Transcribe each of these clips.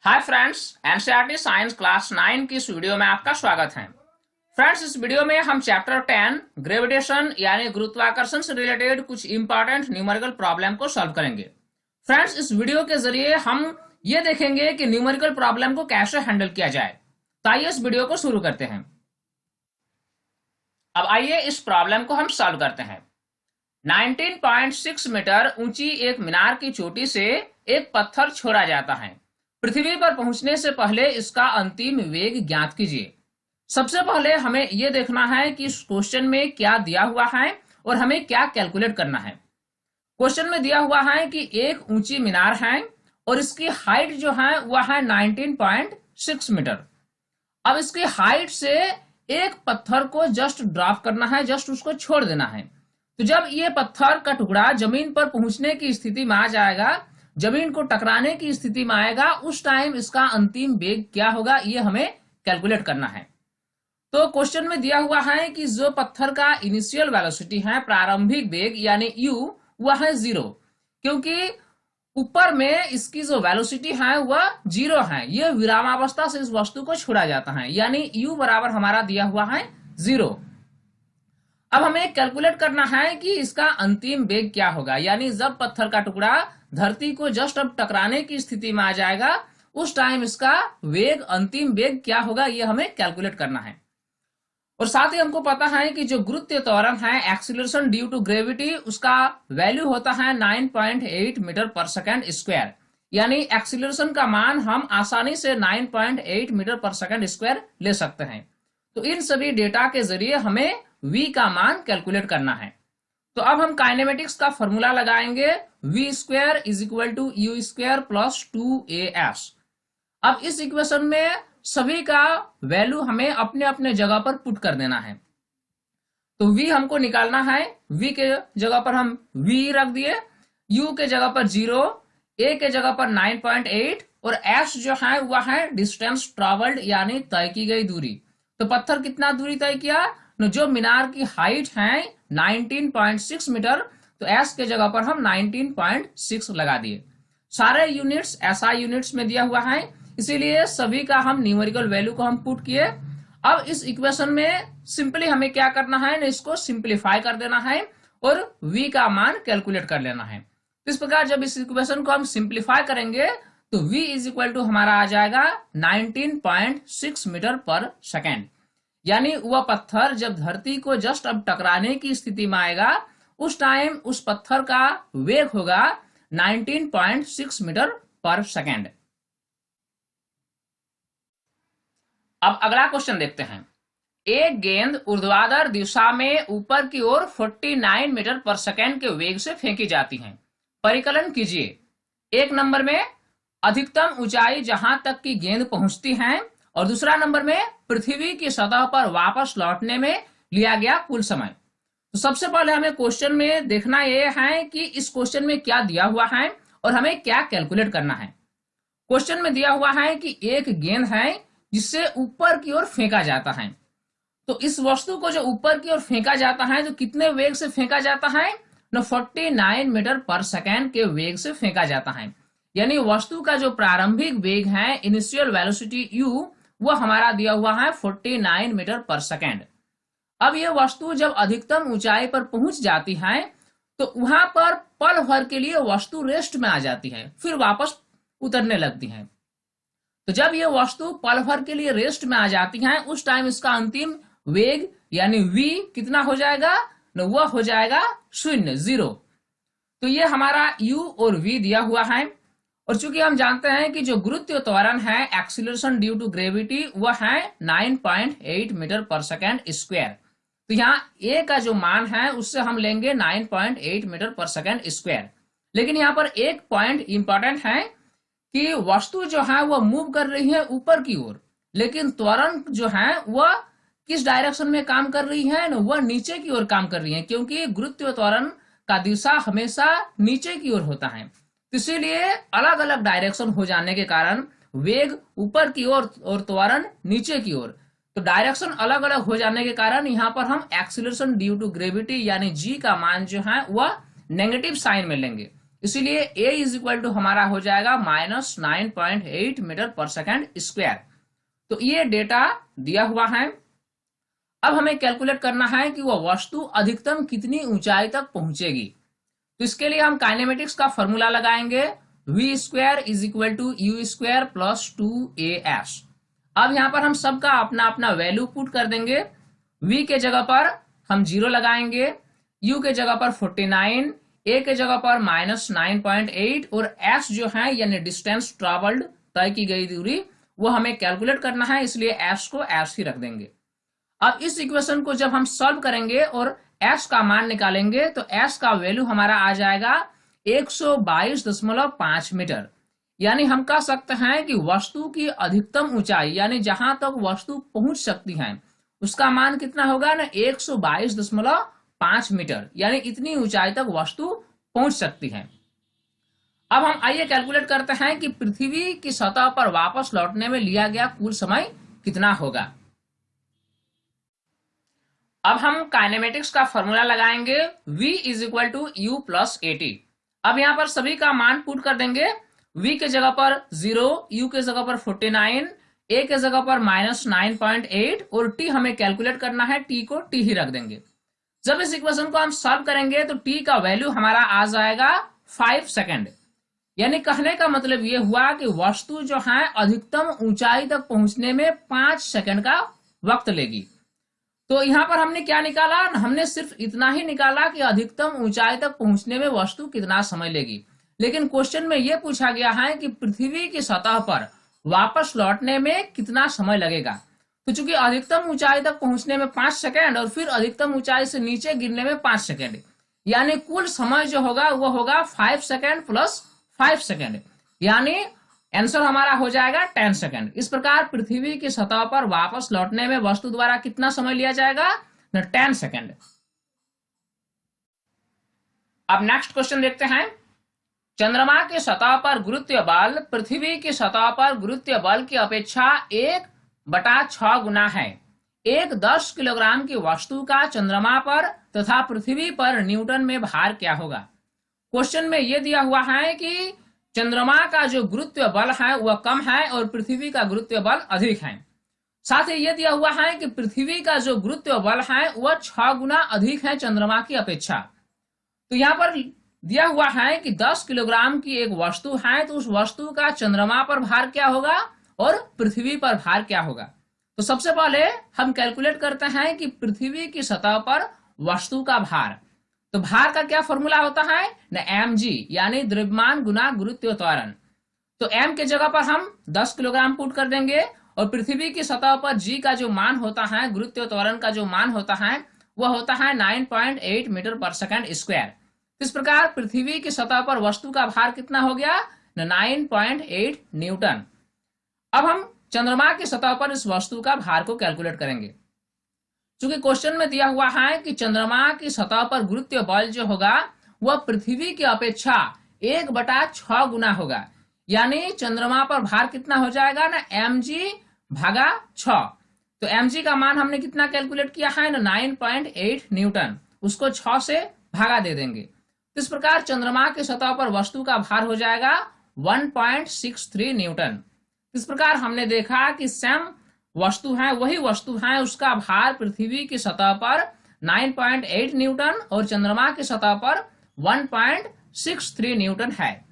Hi friends, NCERT science class 9 की इस video में आपका स्वागत है। फ्रेंड्स, इस वीडियो में हम चैप्टर 10 ग्रेविटेशन यानी गुरुत्वाकर्षण से रिलेटेड कुछ इंपॉर्टेंट न्यूमेरिकल प्रॉब्लम को सॉल्व करेंगे। फ्रेंड्स, इस वीडियो के जरिए हम ये देखेंगे कि न्यूमेरिकल प्रॉब्लम को कैसे हैंडल किया जाए। तो आइए इस वीडियो को शुरू करते हैं। अब आइए इस प्रॉब्लम को हम सॉल्व करते हैं। 19.6 मीटर ऊंची एक मीनार की चोटी से एक पत्थर छोड़ा जाता है। पृथ्वी पर पहुंचने से पहले इसका अंतिम वेग ज्ञात कीजिए। सबसे पहले हमें यह देखना है कि इस क्वेश्चन में क्या दिया हुआ है और हमें क्या कैलकुलेट करना है। क्वेश्चन में दिया हुआ है कि एक ऊंची मीनार है और इसकी हाइट जो है वह है 19.6 मीटर। अब इसकी हाइट से एक पत्थर को जस्ट ड्रॉप करना है, जस्ट उसको छोड़ देना है। तो जब ये पत्थर का टुकड़ा जमीन पर पहुंचने की स्थिति में आ जाएगा, जमीन को टकराने की स्थिति में आएगा, उस टाइम इसका अंतिम वेग क्या होगा ये हमें कैलकुलेट करना है। तो क्वेश्चन में दिया हुआ है कि जो पत्थर का इनिशियल वेलोसिटी है, प्रारंभिक वेग यानी u, वह है 0, क्योंकि ऊपर में इसकी जो वेलोसिटी है वह 0 है। यह विरामावस्था से इस वस्तु को छोड़ा जाता है, यानी u बराबर हमारा दिया हुआ है 0। अब हमें कैलकुलेट करना है कि इसका अंतिम वेग क्या होगा, यानी जब पत्थर का टुकड़ा धरती को जस्ट अब टकराने की स्थिति में आ जाएगा, उस टाइम इसका वेग, अंतिम वेग क्या होगा ये हमें कैलकुलेट करना है। और साथ ही हमको पता है कि जो गुरुत्व त्वरण है, एक्सीलरेशन ड्यू टू ग्रेविटी, उसका वैल्यू होता है 9.8 मीटर पर सेकेंड स्क्वायर, यानी एक्सीलरेशन का मान हम आसानी से 9.8 मीटर पर सेकेंड स्क्वायर ले सकते हैं। तो इन सभी डेटा के जरिए हमें v का मान कैलकुलेट करना है। तो अब हम काइनेमेटिक्स का फॉर्मूला लगाएंगे, v square is equal to u square plus 2as। अब इस इक्वेशन में सभी का वैल्यू हमें अपने अपने जगह पर पुट कर देना है। तो v हमको निकालना है, v के जगह पर हम v रख दिए, u के जगह पर 0, a के जगह पर 9.8 और s जो है वह है डिस्टेंस ट्रेवल्ड यानी तय की गई दूरी। तो पत्थर कितना दूरी तय किया, जो मीनार की हाइट है 19.6 मीटर, तो s के जगह पर हम 19.6 लगा दिए। सारे यूनिट्स SI यूनिट्स में दिया हुआ है, इसीलिए सभी का हम न्यूमेरिकल वैल्यू को हम पुट किए। अब इस इक्वेशन में सिंपली हमें क्या करना है, इसको सिंप्लीफाई कर देना है और v का मान कैलकुलेट कर लेना है। इस प्रकार जब इस इक्वेशन को हम सिंप्लीफाई करेंगे तो v इज इक्वल टू हमारा आ जाएगा 19.6 मीटर पर सेकेंड, यानी वह पत्थर जब धरती को जस्ट अब टकराने की स्थिति में आएगा, उस टाइम उस पत्थर का वेग होगा 19.6 मीटर पर सेकेंड। अब अगला क्वेश्चन देखते हैं। एक गेंद ऊर्ध्वाधर दिशा में ऊपर की ओर 49 मीटर पर सेकेंड के वेग से फेंकी जाती है। परिकलन कीजिए। एक नंबर में अधिकतम ऊंचाई जहां तक की गेंद पहुंचती है और दूसरा नंबर में पृथ्वी की सतह पर वापस लौटने में लिया गया कुल समय। तो सबसे पहले हमें क्वेश्चन में देखना यह है कि इस क्वेश्चन में क्या दिया हुआ है और हमें क्या कैलकुलेट करना है। क्वेश्चन में दिया हुआ है कि एक गेंद है जिससे ऊपर की ओर फेंका जाता है। तो इस वस्तु को जो ऊपर की ओर फेंका जाता है तो कितने वेग से फेंका जाता है, 49 मीटर पर सेकेंड के वेग से फेंका जाता है, यानी वस्तु का जो प्रारंभिक वेग है, इनिशियल वेलोसिटी u, वो हमारा दिया हुआ है 49 मीटर पर सेकेंड। अब ये वस्तु जब अधिकतम ऊंचाई पर पहुंच जाती है तो वहां पर पल भर के लिए वस्तु रेस्ट में आ जाती है, फिर वापस उतरने लगती है। तो जब ये वस्तु पल भर के लिए रेस्ट में आ जाती है, उस टाइम इसका अंतिम वेग यानी v कितना हो जाएगा, वह हो जाएगा 0। तो ये हमारा u और v दिया हुआ है। और चूंकि हम जानते हैं कि जो गुरुत्व त्वरण है, एक्सीलरेशन ड्यू टू ग्रेविटी, वह है 9.8 मीटर पर सेकेंड स्क्वायर। तो यहाँ a का जो मान है उससे हम लेंगे 9.8 मीटर पर सेकेंड स्क्वायर। लेकिन यहाँ पर एक पॉइंट इंपॉर्टेंट है कि वस्तु जो है वह मूव कर रही है ऊपर की ओर, लेकिन त्वरण जो है वह किस डायरेक्शन में काम कर रही है, वह नीचे की ओर काम कर रही है, क्योंकि गुरुत्व त्वरण का दिशा हमेशा नीचे की ओर होता है। इसीलिए अलग अलग डायरेक्शन हो जाने के कारण वेग ऊपर की ओर और त्वरण नीचे की ओर, तो डायरेक्शन अलग अलग हो जाने के कारण यहाँ पर हम एक्सीलरेशन ड्यू टू ग्रेविटी यानी g का मान जो है वह नेगेटिव साइन में लेंगे। इसीलिए a इज इक्वल टू हमारा हो जाएगा -9.8 मीटर पर सेकेंड स्क्वायर। तो ये डेटा दिया हुआ है। अब हमें कैलकुलेट करना है कि वह वस्तु अधिकतम कितनी ऊंचाई तक पहुंचेगी। तो इसके लिए हम काइनेमेटिक्स का फॉर्मूला लगाएंगे, v square is equal to u square plus 2as। अब यहाँ पर हम सबका अपना अपना वैल्यू पुट कर देंगे। v के जगह पर हम 0 लगाएंगे, u के जगह पर 49, a के जगह पर -9.8 और s जो है यानी डिस्टेंस ट्रेवल्ड, तय की गई दूरी, वो हमें कैलकुलेट करना है, इसलिए s को s ही रख देंगे। अब इस इक्वेशन को जब हम सॉल्व करेंगे और s का मान निकालेंगे तो s का वैल्यू हमारा आ जाएगा 122.5 मीटर। यानी हम कह सकते हैं कि वस्तु की अधिकतम ऊंचाई यानी जहां तक वस्तु पहुंच सकती है उसका मान कितना होगा ना, 122.5 मीटर, यानी इतनी ऊंचाई तक वस्तु पहुंच सकती है। अब हम आइए कैलकुलेट करते हैं कि पृथ्वी की सतह पर वापस लौटने में लिया गया कुल समय कितना होगा। अब हम काइनेमेटिक्स का फॉर्मूला लगाएंगे, v is equal to u plus AT. अब यहाँ पर सभी का मान पुट कर देंगे, v के जगह पर 0, u के जगह पर 49, a के जगह पर -9.8 और t हमें कैलकुलेट करना है, t को t ही रख देंगे। जब इस इक्वेशन को हम सॉल्व करेंगे तो t का वैल्यू हमारा आ जाएगा 5 सेकेंड। यानी कहने का मतलब ये हुआ कि वस्तु जो है अधिकतम ऊंचाई तक पहुंचने में 5 सेकेंड का वक्त लेगी। तो यहाँ पर हमने क्या निकाला, हमने सिर्फ इतना ही निकाला कि अधिकतम ऊंचाई तक पहुंचने में वस्तु कितना समय लेगी। लेकिन क्वेश्चन में यह पूछा गया है कि पृथ्वी की सतह पर वापस लौटने में कितना समय लगेगा। तो चूंकि अधिकतम ऊंचाई तक पहुंचने में 5 सेकेंड और फिर अधिकतम ऊंचाई से नीचे गिरने में 5 सेकेंड, यानी कुल समय जो होगा वो होगा 5 सेकेंड प्लस 5 सेकेंड, यानी आंसर हमारा हो जाएगा 10 सेकेंड। इस प्रकार पृथ्वी की सतह पर वापस लौटने में वस्तु द्वारा कितना समय लिया जाएगा, 10 सेकेंड। अब नेक्स्ट क्वेश्चन देखते हैं। चंद्रमा की सतह पर गुरुत्व बल पृथ्वी की सतह पर गुरुत्व बल की अपेक्षा 1/6 गुना है। एक 10 किलोग्राम की वस्तु का चंद्रमा पर तथा पृथ्वी पर न्यूटन में भार क्या होगा। क्वेश्चन में यह दिया हुआ है कि चंद्रमा का जो गुरुत्व बल है वह कम है और पृथ्वी का गुरुत्व बल अधिक है। साथ ही यह दिया हुआ है कि पृथ्वी का जो गुरुत्व बल है वह 6 गुना अधिक है चंद्रमा की अपेक्षा। तो यहाँ पर दिया हुआ है कि 10 किलोग्राम की एक वस्तु है, तो उस वस्तु का चंद्रमा पर भार क्या होगा और पृथ्वी पर भार क्या होगा। तो सबसे पहले हम कैलकुलेट करते हैं कि पृथ्वी की सतह पर वस्तु का भार। तो भार का क्या फॉर्मूला होता है ना, mg, यानी द्रव्यमान गुना गुरुत्व त्वरण। तो m के जगह पर हम 10 किलोग्राम पुट कर देंगे और पृथ्वी की सतह पर g का जो मान होता है, गुरुत्व त्वरण का जो मान होता है वह होता है 9.8 मीटर पर सेकेंड स्क्वायर। इस प्रकार पृथ्वी की सतह पर वस्तु का भार कितना हो गया, 9.8 न्यूटन। अब हम चंद्रमा की सतह पर इस वस्तु का भार को कैलकुलेट करेंगे। चूंकि क्वेश्चन में दिया हुआ है कि चंद्रमा की सतह पर गुरुत्व बल जो होगा वह पृथ्वी की अपेक्षा 1/6 गुना होगा, यानी चंद्रमा पर भार कितना हो जाएगा ना, mg/6। तो mg का मान हमने कितना कैलकुलेट किया है ना, 9.8 न्यूटन, उसको 6 से भागा दे देंगे। इस प्रकार चंद्रमा की सतह पर वस्तु का भार हो जाएगा 1.63 न्यूटन। इस प्रकार हमने देखा कि सेम वस्तु है, वही वस्तु है, उसका भार पृथ्वी की सतह पर 9.8 न्यूटन और चंद्रमा की सतह पर 1.63 न्यूटन है।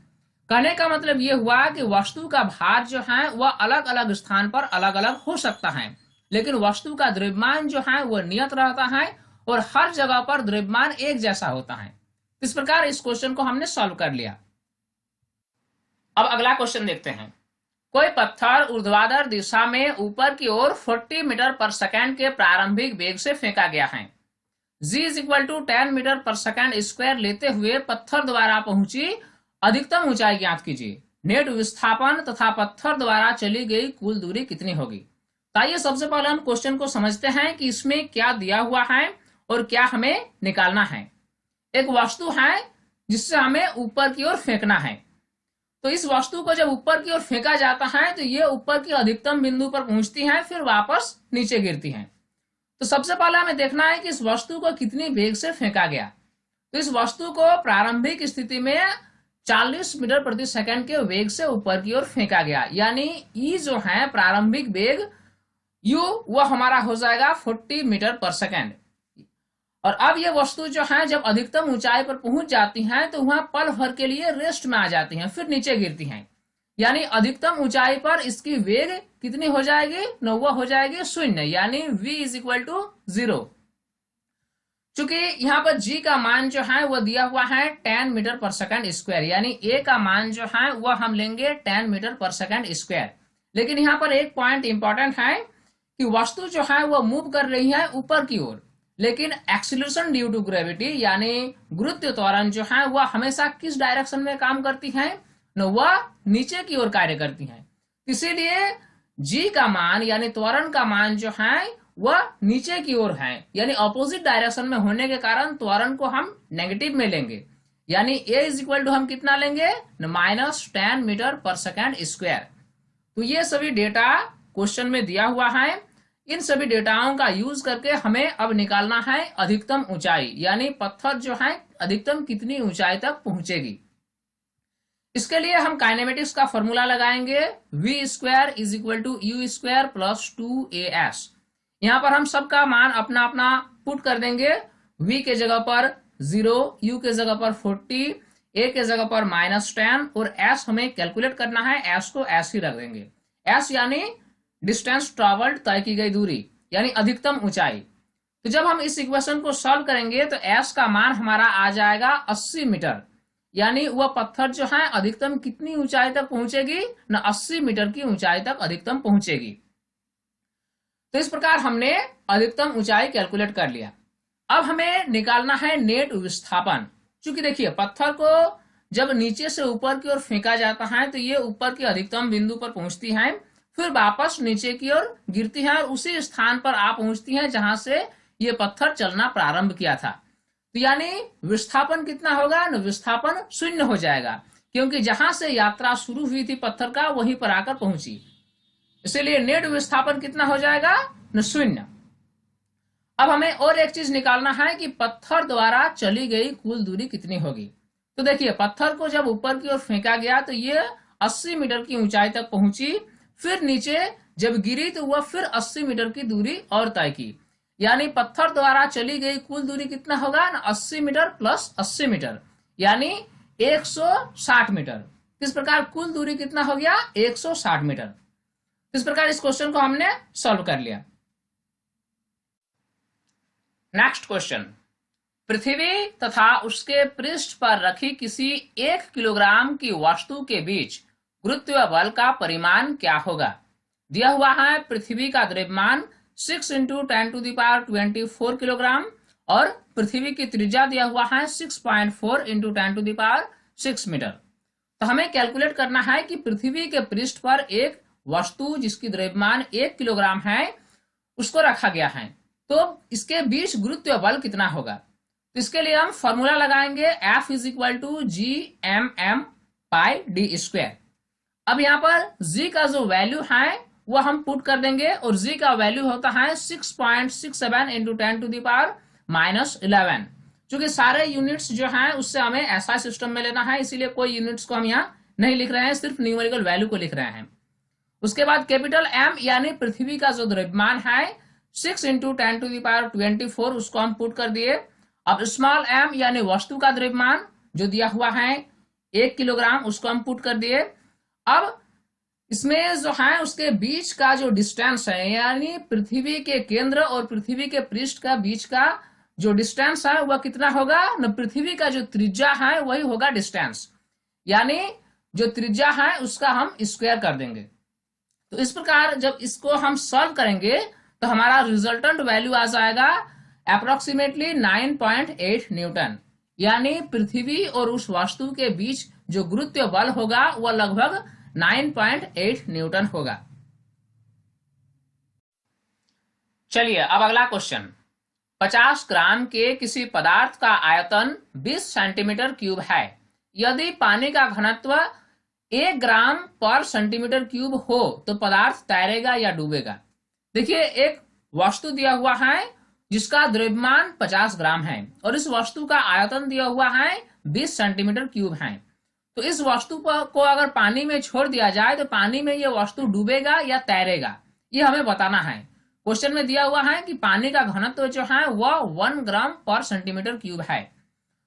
कहने का मतलब यह हुआ कि वस्तु का भार जो है वह अलग अलग स्थान पर अलग अलग हो सकता है, लेकिन वस्तु का द्रव्यमान जो है वह नियत रहता है और हर जगह पर द्रव्यमान एक जैसा होता है। इस प्रकार इस क्वेश्चन को हमने सॉल्व कर लिया। अब अगला क्वेश्चन देखते हैं। कोई पत्थर ऊर्ध्वाधर दिशा में ऊपर की ओर 40 मीटर पर सेकेंड के प्रारंभिक वेग से फेंका गया है। g is equal to 10 metre per second square लेते हुए पत्थर द्वारा पहुंची अधिकतम ऊंचाई ज्ञात कीजिए। नेट विस्थापन तथा पत्थर द्वारा चली गई कुल दूरी कितनी होगी। तो आइए सबसे पहले हम क्वेश्चन को समझते हैं कि इसमें क्या दिया हुआ है और क्या हमें निकालना है। एक वस्तु है जिससे हमें ऊपर की ओर फेंकना है। तो इस वस्तु को जब ऊपर की ओर फेंका जाता है तो ये ऊपर की अधिकतम बिंदु पर पहुंचती है, फिर वापस नीचे गिरती है। तो सबसे पहले हमें देखना है कि इस वस्तु को कितनी वेग से फेंका गया। तो इस वस्तु को प्रारंभिक स्थिति में 40 मीटर प्रति सेकंड के वेग से ऊपर की ओर फेंका गया, यानी ई जो है प्रारंभिक वेग यू वो हमारा हो जाएगा 40 मीटर पर सेकंड। और अब ये वस्तु जो है जब अधिकतम ऊंचाई पर पहुंच जाती हैं तो वहां पल भर के लिए रेस्ट में आ जाती हैं, फिर नीचे गिरती हैं, यानी अधिकतम ऊंचाई पर इसकी वेग कितनी हो जाएगी, वो हो जाएगी 0, यानी v इज इक्वल टू 0। चूंकि यहाँ पर g का मान जो है वो दिया हुआ है 10 मीटर पर सेकंड स्क्वायर, यानी a का मान जो है वो हम लेंगे 10 मीटर पर सेकंड स्क्वायर। लेकिन यहाँ पर एक पॉइंट इंपॉर्टेंट है कि वस्तु जो है वो मूव कर रही है ऊपर की ओर, लेकिन एक्सीलरेशन ड्यू टू ग्रेविटी यानी गुरुत्व त्वरण जो है वह हमेशा किस डायरेक्शन में काम करती है, वह नीचे की ओर कार्य करती है। इसीलिए g का मान यानी त्वरण का मान जो है वह नीचे की ओर है, यानी ऑपोजिट डायरेक्शन में होने के कारण त्वरण को हम नेगेटिव में लेंगे, यानी a इज इक्वल टू हम कितना लेंगे, -10 मीटर पर सेकंड स्क्वायर। तो ये सभी डेटा क्वेश्चन में दिया हुआ है। इन सभी डेटाओं का यूज करके हमें अब निकालना है अधिकतम ऊंचाई, यानी पत्थर जो है अधिकतम कितनी ऊंचाई तक पहुंचेगी। इसके लिए हम काइनेमेटिक्स का फॉर्मूला लगाएंगे, v² is equal to u² plus 2as। यहाँ पर हम सबका मान अपना अपना पुट कर देंगे, v के जगह पर 0, u के जगह पर 40, a के जगह पर -10 और s हमें कैलकुलेट करना है, s को s ही रख देंगे। s यानी डिस्टेंस ट्रेवल्ड, तय की गई दूरी, यानी अधिकतम ऊंचाई। तो जब हम इस इक्वेशन को सॉल्व करेंगे तो s का मान हमारा आ जाएगा 80 मीटर, यानी वह पत्थर जो है अधिकतम कितनी ऊंचाई तक पहुंचेगी, 80 मीटर की ऊंचाई तक अधिकतम पहुंचेगी। तो इस प्रकार हमने अधिकतम ऊंचाई कैलकुलेट कर लिया। अब हमें निकालना है नेट विस्थापन। चूंकि देखिए पत्थर को जब नीचे से ऊपर की ओर फेंका जाता है तो ये ऊपर के अधिकतम बिंदु पर पहुंचती है, फिर वापस नीचे की ओर गिरती है और उसी स्थान पर आ पहुंचती है जहां से ये पत्थर चलना प्रारंभ किया था। तो यानी विस्थापन कितना होगा, विस्थापन 0 हो जाएगा, क्योंकि जहां से यात्रा शुरू हुई थी पत्थर का वहीं पर आकर पहुंची, इसीलिए नेट विस्थापन कितना हो जाएगा, 0। अब हमें और एक चीज निकालना है कि पत्थर द्वारा चली गई कुल दूरी कितनी होगी। तो देखिए पत्थर को जब ऊपर की ओर फेंका गया तो ये 80 मीटर की ऊंचाई तक पहुंची, फिर नीचे जब गिरी तो वह फिर 80 मीटर की दूरी और तय की, यानी पत्थर द्वारा चली गई कुल दूरी कितना होगा, 80 मीटर प्लस 80 मीटर, यानी 160 मीटर। इस प्रकार कुल दूरी कितना हो गया, 160 मीटर। इस प्रकार इस क्वेश्चन को हमने सॉल्व कर लिया। नेक्स्ट क्वेश्चन, पृथ्वी तथा उसके पृष्ठ पर रखी किसी 1 किलोग्राम की वस्तु के बीच गुरुत्व बल का परिमाण क्या होगा। दिया हुआ है पृथ्वी का द्रव्यमान 6 × 10⁻24 किलोग्राम और पृथ्वी की त्रिज्या दिया हुआ है 6.4 × 10⁻6 मीटर। तो हमें कैलकुलेट करना है कि पृथ्वी के पृष्ठ पर एक वस्तु जिसकी द्रव्यमान 1 किलोग्राम है उसको रखा गया है, तो इसके बीच गुरुत्व बल कितना होगा। तो इसके लिए हम फॉर्मूला लगाएंगे, F is equal to Gmm/d²। अब यहाँ पर g का जो वैल्यू है वो हम पुट कर देंगे और g का वैल्यू होता है 6.67 × 10⁻11। चूंकि सारे यूनिट्स जो हैं उससे हमें ऐसा सिस्टम में लेना है, इसीलिए कोई यूनिट्स को हम यहाँ नहीं लिख रहे हैं, सिर्फ न्यूमेरिकल वैल्यू को लिख रहे हैं। उसके बाद कैपिटल M यानी पृथ्वी का जो द्रव्यमान है 6 × 10⁻24 उसको हम पुट कर दिए। अब स्मॉल m यानी वस्तु का द्रव्यमान जो दिया हुआ है 1 किलोग्राम उसको हम पुट कर दिए। अब इसमें जो है उसके बीच का जो डिस्टेंस है, यानी पृथ्वी के केंद्र और पृथ्वी के पृष्ठ का बीच का जो डिस्टेंस है वह कितना होगा, न पृथ्वी का जो त्रिज्या है वही होगा डिस्टेंस, यानी जो त्रिज्या है उसका हम स्क्वायर कर देंगे। तो इस प्रकार जब इसको हम सॉल्व करेंगे तो हमारा रिजल्टेंट वैल्यू आ जाएगा अप्रोक्सीमेटली 9.8 न्यूटन, यानी पृथ्वी और उस वस्तु के बीच जो गुरुत्व बल होगा वह लगभग 9.8 न्यूटन होगा। चलिए अब अगला क्वेश्चन, 50 ग्राम के किसी पदार्थ का आयतन 20 सेंटीमीटर क्यूब है। यदि पानी का घनत्व 1 ग्राम पर सेंटीमीटर क्यूब हो तो पदार्थ तैरेगा या डूबेगा। देखिए एक वस्तु दिया हुआ है जिसका द्रव्यमान 50 ग्राम है और इस वस्तु का आयतन दिया हुआ है 20 सेंटीमीटर क्यूब है। तो इस वस्तु को अगर पानी में छोड़ दिया जाए तो पानी में ये वस्तु डूबेगा या तैरेगा, ये हमें बताना है। क्वेश्चन में दिया हुआ है कि पानी का घनत्व जो है वह 1 ग्राम पर सेंटीमीटर क्यूब है।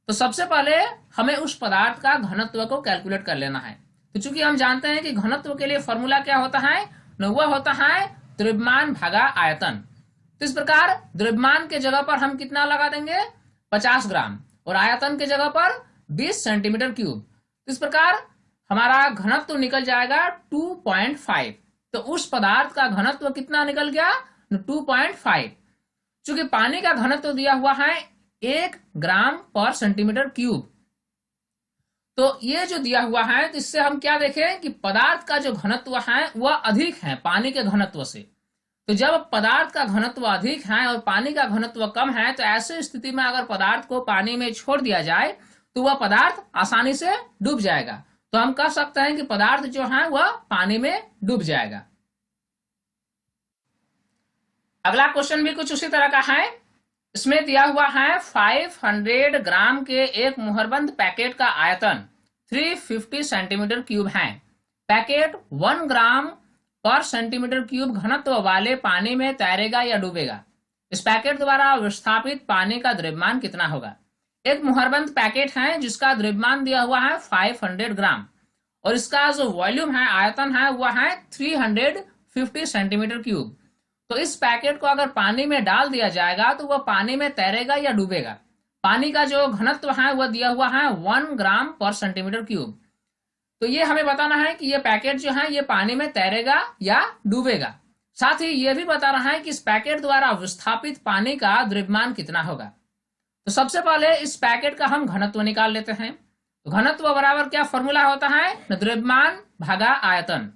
तो सबसे पहले हमें उस पदार्थ का घनत्व को कैलकुलेट कर लेना है। तो चूंकि हम जानते हैं कि घनत्व के लिए फॉर्मूला क्या होता है, वह होता है द्रव्यमान भागा आयतन। तो इस प्रकार द्रव्यमान के जगह पर हम कितना लगा देंगे, 50 ग्राम, और आयतन के जगह पर 20 सेंटीमीटर क्यूब। तो इस प्रकार हमारा घनत्व निकल जाएगा 2.5। तो उस पदार्थ का घनत्व कितना निकल गया, 2.5। चूंकि पानी का घनत्व दिया हुआ है 1 ग्राम पर सेंटीमीटर क्यूब, तो ये जो दिया हुआ है, तो इससे हम क्या देखें कि पदार्थ का जो घनत्व है वह अधिक है पानी के घनत्व से। तो जब पदार्थ का घनत्व अधिक है और पानी का घनत्व कम है, तो ऐसे स्थिति में अगर पदार्थ को पानी में छोड़ दिया जाए तो वह पदार्थ आसानी से डूब जाएगा। तो हम कह सकते हैं कि पदार्थ जो है वह पानी में डूब जाएगा। अगला क्वेश्चन भी कुछ उसी तरह का है। इसमें दिया हुआ है 500 ग्राम के एक मुहरबंद पैकेट का आयतन 350 सेंटीमीटर क्यूब है। पैकेट 1 ग्राम पर सेंटीमीटर क्यूब घनत्व वाले पानी में तैरेगा या डूबेगा। इस पैकेट द्वारा विस्थापित पानी का द्रव्यमान कितना होगा। एक मुहरबंद पैकेट है जिसका द्रव्यमान दिया हुआ है 500 ग्राम और इसका जो वॉल्यूम है, आयतन है, वह है 350 सेंटीमीटर क्यूब। तो इस पैकेट को अगर पानी में डाल दिया जाएगा तो वह पानी में तैरेगा या डूबेगा। पानी का जो घनत्व है वह दिया हुआ है 1 ग्राम पर सेंटीमीटर क्यूब। तो ये हमें बताना है कि ये पैकेट जो है ये पानी में तैरेगा या डूबेगा। साथ ही ये भी बता रहा है कि इस पैकेट द्वारा विस्थापित पानी का द्रव्यमान कितना होगा। तो सबसे पहले इस पैकेट का हम घनत्व निकाल लेते हैं। तो घनत्व बराबर क्या फॉर्मूला होता है, द्रव्यमान भागा आयतन।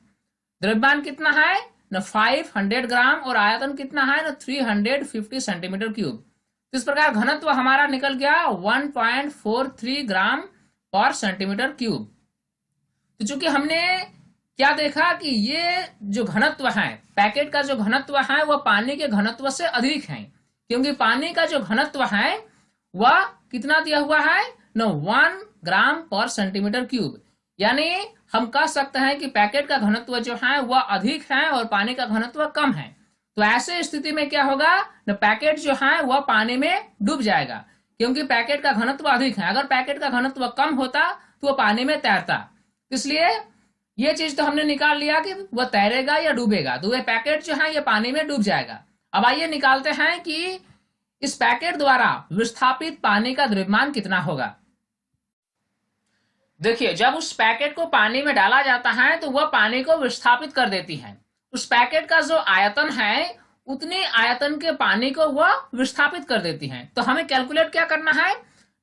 द्रव्यमान कितना है, 500 ग्राम और आयतन कितना है, 350 सेंटीमीटर क्यूब। तो इस प्रकार घनत्व हमारा निकल गया 1.43 ग्राम पर सेंटीमीटर क्यूब। तो चूंकि हमने क्या देखा कि ये जो घनत्व है, पैकेट का जो घनत्व है वह पानी के घनत्व से अधिक है, क्योंकि पानी का जो घनत्व है वह कितना दिया हुआ है, 1 ग्राम पर सेंटीमीटर क्यूब। यानी हम कह सकते हैं कि पैकेट का घनत्व जो है वह अधिक है और पानी का घनत्व कम है। तो ऐसे स्थिति में क्या होगा, पैकेट जो है वह पानी में डूब जाएगा, क्योंकि पैकेट का घनत्व अधिक है। अगर पैकेट का घनत्व कम होता तो वह पानी में तैरता। इसलिए ये चीज तो हमने निकाल लिया कि वह तैरेगा या डूबेगा। तो वह पैकेट जो है ये पानी में डूब जाएगा। अब आइए निकालते हैं कि इस पैकेट द्वारा विस्थापित पानी का द्रव्यमान कितना होगा। देखिए, जब उस पैकेट को पानी में डाला जाता है तो वह पानी को विस्थापित कर देती है। उस पैकेट का जो आयतन है उतनी आयतन के पानी को वह विस्थापित कर देती है। तो हमें कैलकुलेट क्या करना है,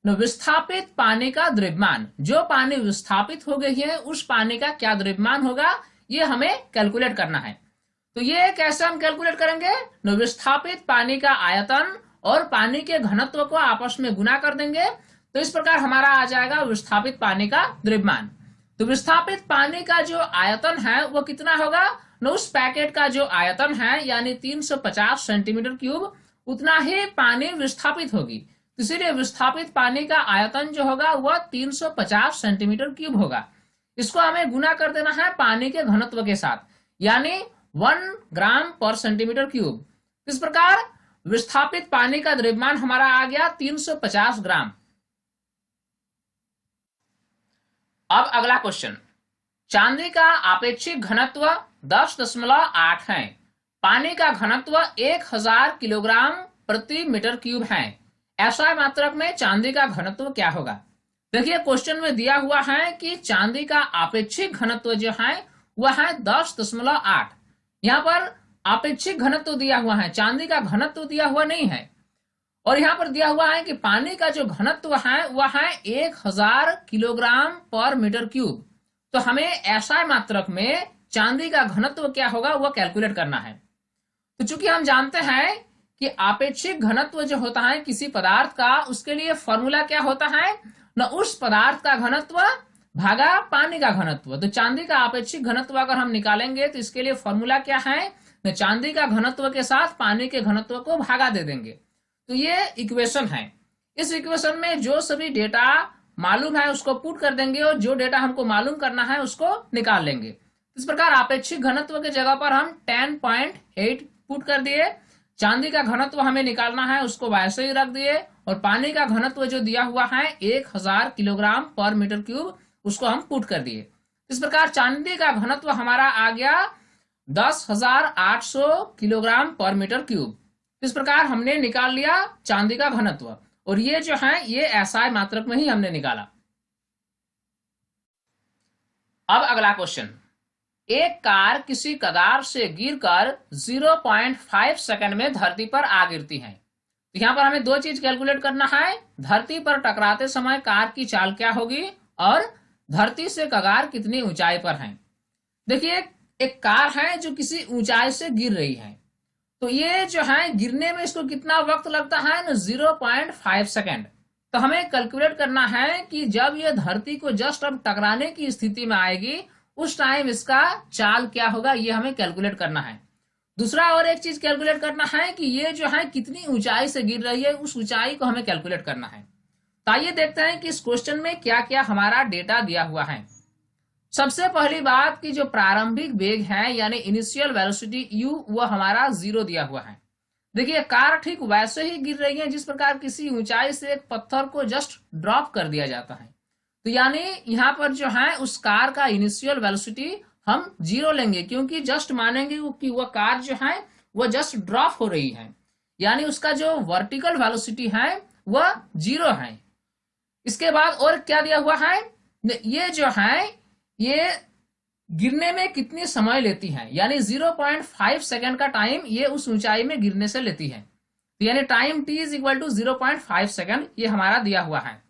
विस्थापित पानी का द्रव्यमान। जो पानी विस्थापित हो गई है उस पानी का क्या द्रव्यमान होगा, ये हमें कैलकुलेट करना है। तो ये कैसे हम कैलकुलेट करेंगे, विस्थापित पानी का आयतन और पानी के घनत्व को आपस में गुना कर देंगे। तो इस प्रकार हमारा आ जाएगा विस्थापित पानी का द्रव्यमान। तो विस्थापित पानी का जो आयतन है वो कितना होगा, उस पैकेट का जो आयतन है यानी 350 सेंटीमीटर क्यूब, उतना ही पानी विस्थापित होगी। इसीलिए विस्थापित पानी का आयतन जो होगा वह 350 सेंटीमीटर क्यूब होगा। इसको हमें गुना कर देना है पानी के घनत्व के साथ, यानी 1 ग्राम पर सेंटीमीटर क्यूब। इस प्रकार विस्थापित पानी का द्रव्यमान हमारा आ गया 350 ग्राम। अब अगला क्वेश्चन, चांदी का आपेक्षिक घनत्व 10.8 है। पानी का घनत्व 1000 किलोग्राम प्रति मीटर क्यूब है। ऐसा मात्रक में चांदी का घनत्व क्या होगा। देखिए, क्वेश्चन में दिया हुआ है कि चांदी का आपेक्षिक घनत्व जो है वह है 10.8। यहाँ पर आपेक्षिक घनत्व दिया हुआ है, चांदी का घनत्व दिया हुआ नहीं है। और यहाँ पर दिया हुआ है कि पानी का जो घनत्व है वह है 1000 किलोग्राम पर मीटर क्यूब। तो हमें ऐसा मात्रक में चांदी का घनत्व क्या होगा वह कैलकुलेट करना है। तो चूंकि हम जानते हैं कि आपेक्षिक घनत्व जो होता है किसी पदार्थ का, उसके लिए फॉर्मूला क्या होता है, न उस पदार्थ का घनत्व भागा पानी का घनत्व। तो चांदी का आपेक्षिक घनत्व अगर हम निकालेंगे तो इसके लिए फॉर्मूला क्या है, न चांदी का घनत्व के साथ पानी के घनत्व को भागा दे देंगे। तो ये इक्वेशन है। इस इक्वेशन में जो सभी डेटा मालूम है उसको पुट कर देंगे और जो डेटा हमको मालूम करना है उसको निकाल लेंगे। इस प्रकार आपेक्षिक घनत्व की जगह पर हम 10.8 पुट कर दिए, चांदी का घनत्व हमें निकालना है उसको वैसे ही रख दिए, और पानी का घनत्व जो दिया हुआ है 1000 किलोग्राम पर मीटर क्यूब उसको हम पुट कर दिए। इस प्रकार चांदी का घनत्व हमारा आ गया 10,800 किलोग्राम पर मीटर क्यूब। इस प्रकार हमने निकाल लिया चांदी का घनत्व, और ये जो है ये SI मात्रक में ही हमने निकाला। अब अगला क्वेश्चन, एक कार किसी कगार से गिरकर 0.5 सेकंड में धरती पर आ गिरती है। तो यहाँ पर हमें दो चीज कैलकुलेट करना है, धरती पर टकराते समय कार की चाल क्या होगी और धरती से कगार कितनी ऊंचाई पर है। देखिए एक कार है जो किसी ऊंचाई से गिर रही है, तो ये जो है गिरने में इसको कितना वक्त लगता है ना 0.5 सेकंड। तो हमें कैलकुलेट करना है कि जब ये धरती को जस्ट अब टकराने की स्थिति में आएगी उस टाइम इसका चाल क्या होगा, ये हमें कैलकुलेट करना है। दूसरा और एक चीज कैलकुलेट करना है कि ये जो है कितनी ऊंचाई से गिर रही है, उस ऊंचाई को हमें कैलकुलेट करना है। तो आइए देखते हैं कि इस क्वेश्चन में क्या क्या हमारा डेटा दिया हुआ है। सबसे पहली बात कि जो प्रारंभिक वेग है यानी इनिशियल वेलोसिटी u वो हमारा 0 दिया हुआ है। देखिए कार ठीक वैसे ही गिर रही है जिस प्रकार किसी ऊंचाई से एक पत्थर को जस्ट ड्रॉप कर दिया जाता है। तो यानी यहाँ पर जो है उस कार का इनिशियल वेलोसिटी हम 0 लेंगे, क्योंकि जस्ट मानेंगे कि वह कार जो है वह जस्ट ड्रॉप हो रही है, यानी उसका जो वर्टिकल वेलोसिटी है वह 0 है। इसके बाद और क्या दिया हुआ है, ये जो है ये गिरने में कितनी समय लेती है, यानी 0.5 सेकंड का टाइम ये उस ऊंचाई में गिरने से लेती है। तो यानी time t is equal to 0.5 second ये हमारा दिया हुआ है।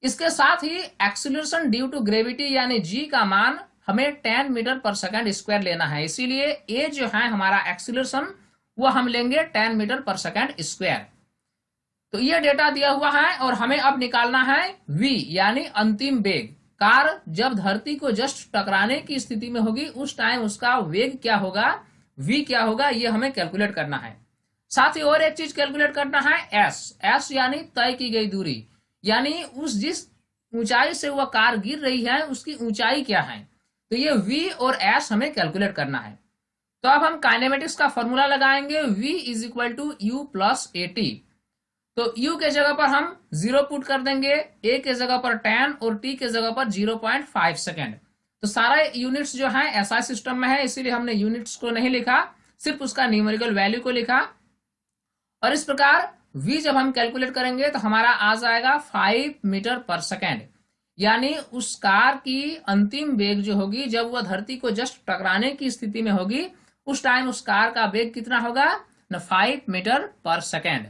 इसके साथ ही एक्सीलरेशन ड्यू टू ग्रेविटी यानी g का मान हमें 10 मीटर पर सेकंड स्क्वायर लेना है, इसीलिए a जो है हमारा एक्सीलरेशन वो हम लेंगे 10 मीटर पर सेकंड स्क्वायर। तो ये डेटा दिया हुआ है और हमें अब निकालना है v यानी अंतिम वेग। कार जब धरती को जस्ट टकराने की स्थिति में होगी उस टाइम उसका वेग क्या होगा, v क्या होगा, ये हमें कैलकुलेट करना है। साथ ही और एक चीज कैलकुलेट करना है s यानी तय की गई दूरी, यानी उस जिस ऊंचाई से वह कार गिर रही है उसकी ऊंचाई क्या है। तो ये v और s हमें कैलकुलेट करना है। तो अब हम काइनेमेटिक्स का फॉर्मूला लगाएंगे, v is equal to u plus at। तो u के जगह पर हम 0 पुट कर देंगे, a के जगह पर 10 और t के जगह पर 0.5 सेकेंड। तो सारा यूनिट्स जो है SI सिस्टम में है, इसीलिए हमने यूनिट्स को नहीं लिखा, सिर्फ उसका न्यूमेरिकल वैल्यू को लिखा। और इस प्रकार v जब हम कैलकुलेट करेंगे तो हमारा आ जाएगा 5 मीटर पर सेकेंड, यानी उस कार की अंतिम वेग जो होगी जब वह धरती को जस्ट टकराने की स्थिति में होगी उस टाइम उस कार का वेग कितना होगा न 5 मीटर पर सेकेंड।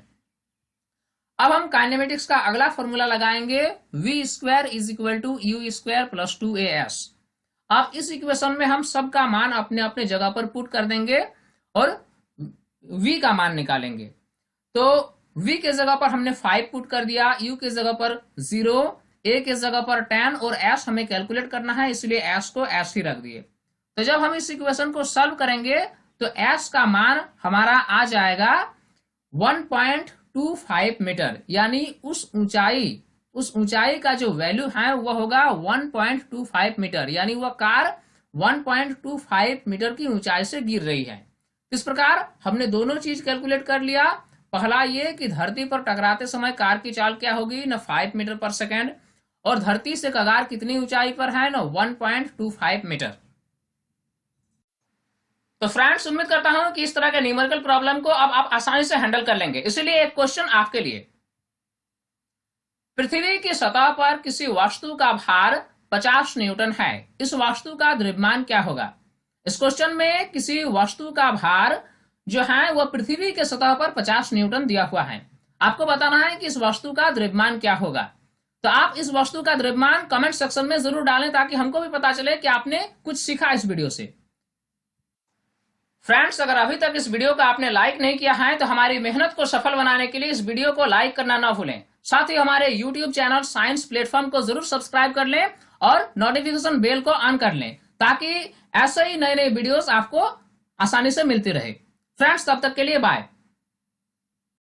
अब हम काइनेमेटिक्स का अगला फॉर्मूला लगाएंगे, v square is equal to u square plus 2as। अब इस इक्वेशन में हम सबका मान अपने अपने जगह पर पुट कर देंगे और v का मान निकालेंगे। तो v के जगह पर हमने 5 पुट कर दिया, u के जगह पर 0, a के जगह पर 10 और s हमें कैलकुलेट करना है, इसलिए s को s ही रख दिए। तो जब हम इस इक्वेशन को सॉल्व करेंगे तो s का मान हमारा आ जाएगा 1.25 मीटर, यानी उस ऊंचाई का जो वैल्यू है वह होगा 1.25 मीटर, यानी वह कार 1.25 मीटर की ऊंचाई से गिर रही है। इस प्रकार हमने दोनों चीज कैलकुलेट कर लिया। पहला ये कि धरती पर टकराते समय कार की चाल क्या होगी न 5 मीटर पर सेकेंड, और धरती से कगार कितनी ऊंचाई पर है न 1.25 मीटर। तो फ्रेंड्स उम्मीद करता हूं कि इस तरह के न्यूमेरिकल प्रॉब्लम को अब आप आसानी से हैंडल कर लेंगे। इसलिए एक क्वेश्चन आपके लिए, पृथ्वी की सतह पर किसी वस्तु का भार 50 न्यूटन है, इस वस्तु का द्रव्यमान क्या होगा। इस क्वेश्चन में किसी वस्तु का भार जो है वह पृथ्वी के सतह पर 50 न्यूटन दिया हुआ है, आपको बताना है कि इस वस्तु का द्रव्यमान क्या होगा। तो आप इस वस्तु का द्रव्यमान कमेंट सेक्शन में जरूर डालें ताकि हमको भी पता चले कि आपने कुछ सीखा इस वीडियो से। फ्रेंड्स अगर अभी तक इस वीडियो को आपने लाइक नहीं किया है तो हमारी मेहनत को सफल बनाने के लिए इस वीडियो को लाइक करना ना भूलें। साथ ही हमारे यूट्यूब चैनल साइंस प्लेटफॉर्म को जरूर सब्सक्राइब कर लें और नोटिफिकेशन बेल को ऑन कर लें ताकि ऐसे ही नए नए वीडियोस आपको आसानी से मिलती रहे। फ्रेंड्स तब तक के लिए बाय।